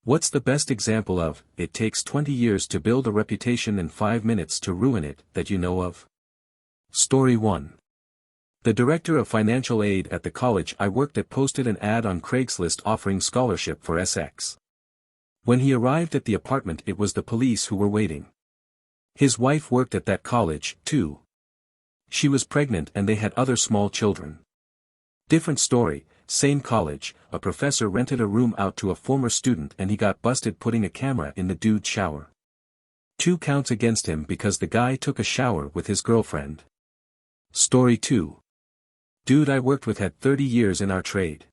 What's the best example of, it takes 20 years to build a reputation and 5 minutes to ruin it, that you know of? Story 1. The director of financial aid at the college I worked at posted an ad on Craigslist offering scholarship for SX. When he arrived at the apartment, it was the police who were waiting. His wife worked at that college, too. She was pregnant and they had other small children. Different story, same college, a professor rented a room out to a former student and he got busted putting a camera in the dude's shower. 2 counts against him because the guy took a shower with his girlfriend. Story 2. Dude I worked with had 30 years in our trade.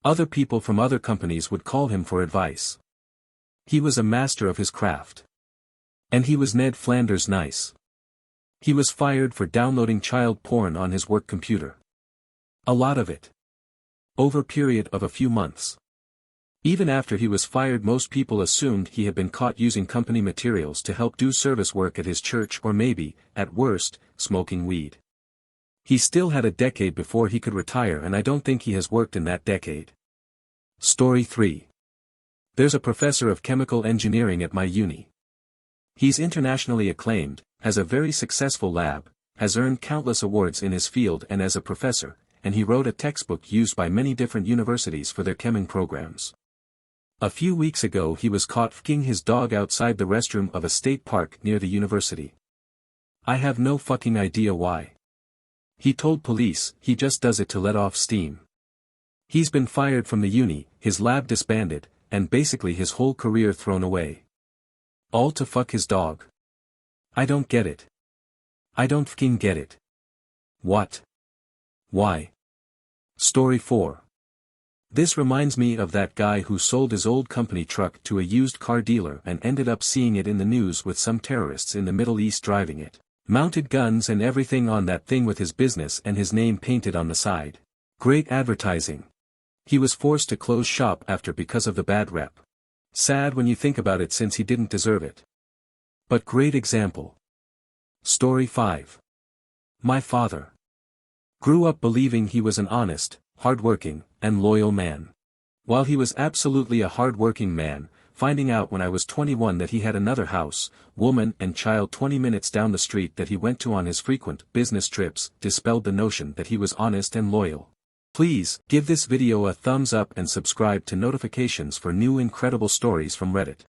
Other people from other companies would call him for advice. He was a master of his craft. And he was Ned Flanders nice. He was fired for downloading child porn on his work computer. A lot of it. Over a period of a few months. Even after he was fired, most people assumed he had been caught using company materials to help do service work at his church or maybe, at worst, smoking weed. He still had a decade before he could retire and I don't think he has worked in that decade. Story 3. There's a professor of chemical engineering at my uni. He's internationally acclaimed, has a very successful lab, has earned countless awards in his field and as a professor, and he wrote a textbook used by many different universities for their cheming programs. A few weeks ago he was caught f***ing his dog outside the restroom of a state park near the university. I have no fucking idea why. He told police he just does it to let off steam. He's been fired from the uni, his lab disbanded, and basically his whole career thrown away. All to fuck his dog. I don't get it. I don't f***ing get it. What? Why? Story 4. This reminds me of that guy who sold his old company truck to a used car dealer and ended up seeing it in the news with some terrorists in the Middle East driving it. Mounted guns and everything on that thing with his business and his name painted on the side. Great advertising. He was forced to close shop after because of the bad rep. Sad when you think about it since he didn't deserve it. But great example. Story 5. My father grew up believing he was an honest, hard-working, and loyal man. While he was absolutely a hard-working man, finding out when I was 21 that he had another house, woman and child 20 minutes down the street that he went to on his frequent business trips dispelled the notion that he was honest and loyal. Please, give this video a thumbs up and subscribe to notifications for new incredible stories from Reddit.